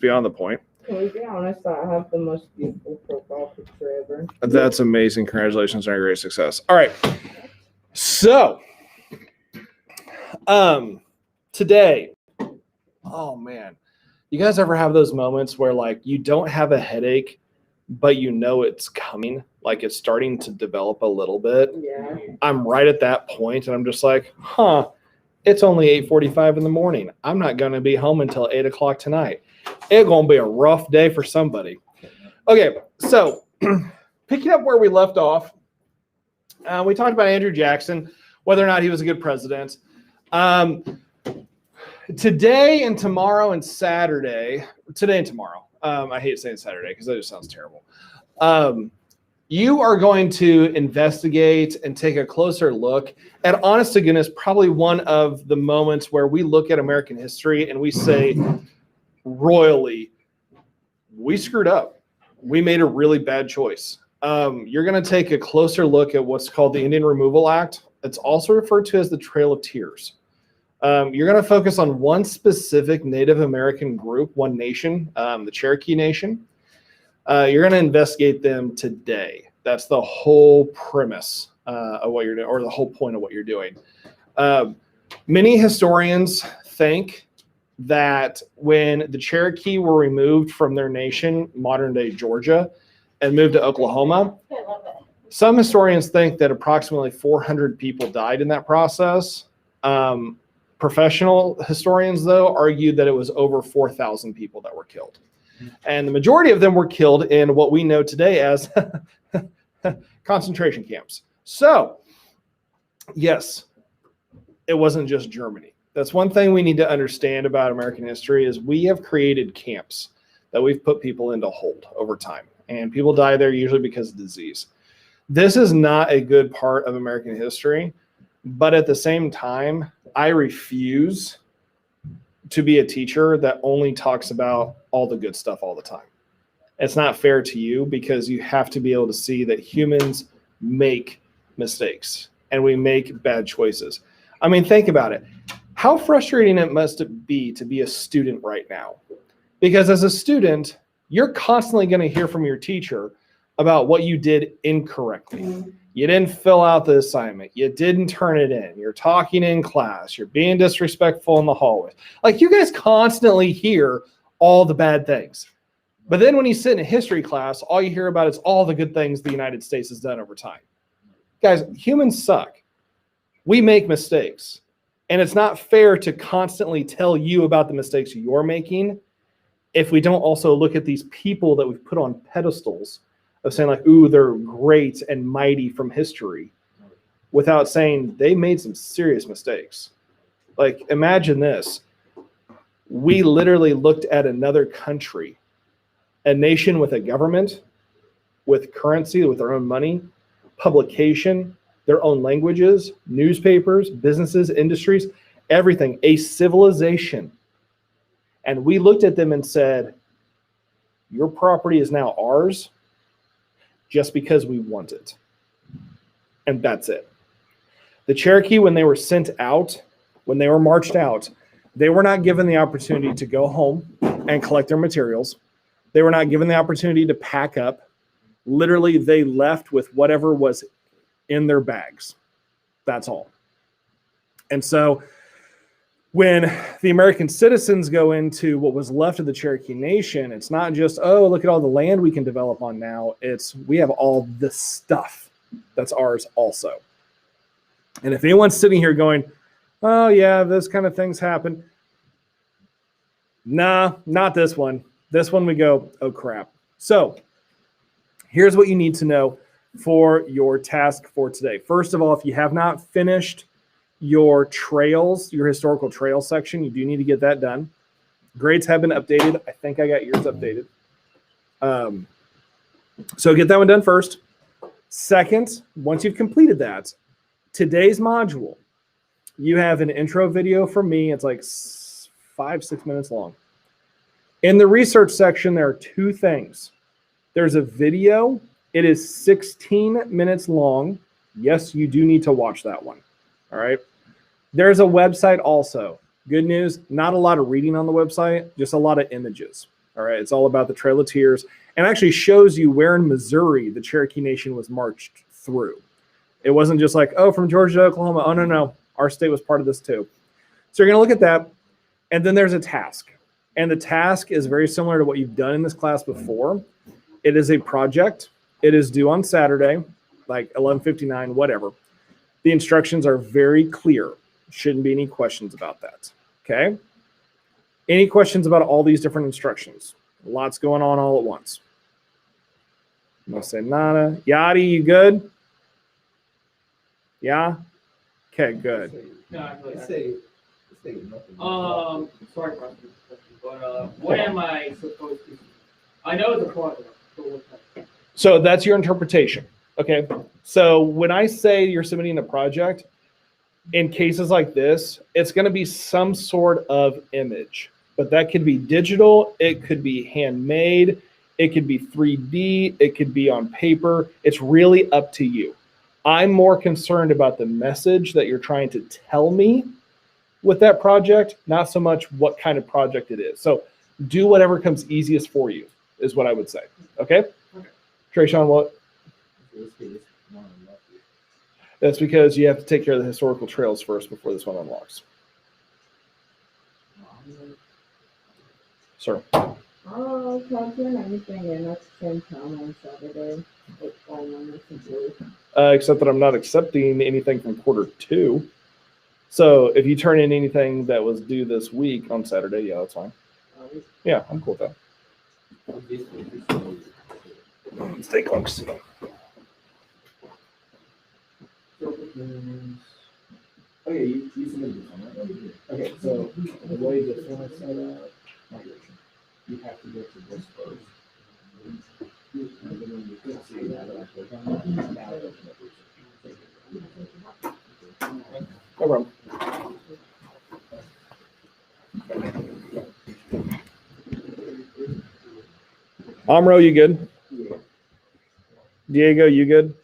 beyond the point. To be honest, I have the most beautiful profile picture ever. That's amazing. Congratulations on your great success. All right. So, today, oh man, you guys ever have those moments where like you don't have a headache, but you know it's coming, like it's starting to develop a little bit? Yeah. I'm right at that point, and I'm just like, it's only 8:45 in the morning. I'm not going to be home until 8 o'clock tonight. It's going to be a rough day for somebody. Okay, so picking up where we left off, we talked about Andrew Jackson, whether or not he was a good president. Today and tomorrow and Saturday, today and tomorrow, I hate saying Saturday because that just sounds terrible. You are going to investigate and take a closer look at, honest to goodness, probably one of the moments where we look at American history and we say royally, we screwed up. We made a really bad choice. You're going to take a closer look at what's called the Indian Removal Act. It's also referred to as the Trail of Tears. You're going to focus on one specific Native American group, one nation, the Cherokee Nation. You're going to investigate them today. That's the whole premise of what you're doing, or the whole point of what you're doing. Many historians think that when the Cherokee were removed from their nation, modern-day Georgia, and moved to Oklahoma, some historians think that approximately 400 people died in that process. Professional historians, though, argued that it was over 4,000 people that were killed. And the majority of them were killed in what we know today as concentration camps. So, yes, it wasn't just Germany. That's one thing we need to understand about American history is we have created camps that we've put people into hold over time. And people die there usually because of disease. This is not a good part of American history. But at the same time, I refuse to be a teacher that only talks about all the good stuff all the time. It's not fair to you because you have to be able to see that humans make mistakes and we make bad choices. I mean, think about it. How frustrating it must be to be a student right now. Because as a student, you're constantly going to hear from your teacher about what you did incorrectly. You didn't fill out the assignment. You didn't turn it in. You're talking in class. You're being disrespectful in the hallway. Like, you guys constantly hear all the bad things. But then when you sit in a history class, all you hear about is all the good things the United States has done over time. Guys, humans suck. We make mistakes. And it's not fair to constantly tell you about the mistakes you're making if we don't also look at these people that we've put on pedestals of saying like, ooh, they're great and mighty from history, without saying they made some serious mistakes. Like, imagine this. We literally looked at another country, a nation with a government, with currency, with their own money, publication, their own languages, newspapers, businesses, industries, everything, a civilization. And we looked at them and said, your property is now ours just because we want it. And that's it. The Cherokee, when they were sent out, when they were marched out, they were not given the opportunity to go home and collect their materials. They were not given the opportunity to pack up. Literally, they left with whatever was in their bags. That's all. And so when the American citizens go into what was left of the Cherokee Nation, it's not just, oh, look at all the land we can develop on now. It's, we have all this stuff that's ours also. And if anyone's sitting here going, oh, yeah, those kind of things happen. Nah, not this one. This one we go, oh, crap. So here's what you need to know for your task for today. First of all, if you have not finished your trails, your historical trail section, you do need to get that done. Grades have been updated. I think I got yours updated. So get that one done first. Second, once you've completed that, today's module, you have an intro video from me. It's like 5-6 minutes long. In the research section, there are two things. There's a video. It is 16 minutes long. Yes, you do need to watch that one. All right. There's a website also. Good news, not a lot of reading on the website, just a lot of images. All right, it's all about the Trail of Tears, and actually shows you where in Missouri the Cherokee Nation was marched through. It wasn't just like, oh, from Georgia to Oklahoma. Oh, no, our state was part of this too. So you're going to look at that, and then there's a task, and the task is very similar to what you've done in this class before. It is a project. It is due on Saturday, like 11:59, whatever. The instructions are very clear. Shouldn't be any questions about that. Okay? Any questions about all these different instructions? Lots going on all at once. I'm going to say nada. Yadi, you good? Yeah? Okay, good. No, I really- Say nothing. Sorry for asking this question, but what am I supposed to? I know it's a project, but what type? So that's your interpretation. Okay. So when I say you're submitting a project, in cases like this, it's going to be some sort of image, but that could be digital. It could be handmade. It could be 3D. It could be on paper. It's really up to you. I'm more concerned about the message that you're trying to tell me with that project, not so much what kind of project it is. So do whatever comes easiest for you is what I would say. Okay? Trayshawn, what? That's because you have to take care of the historical trails first before this one unlocks. Sir. Oh, can't turn anything in at the same time on Saturday. It's fine on this and blue. Except that I'm not accepting anything from Q2. So if you turn in anything that was due this week on Saturday, yeah, that's fine. Yeah, I'm cool with that. Stay close. Okay, you submitted this one, right? Okay, so the way this one is set up, migration, you have to go to this first. And then when you click see that, I click on that, now it opens up. No problem. Amro, you good? Yeah. Diego, you good?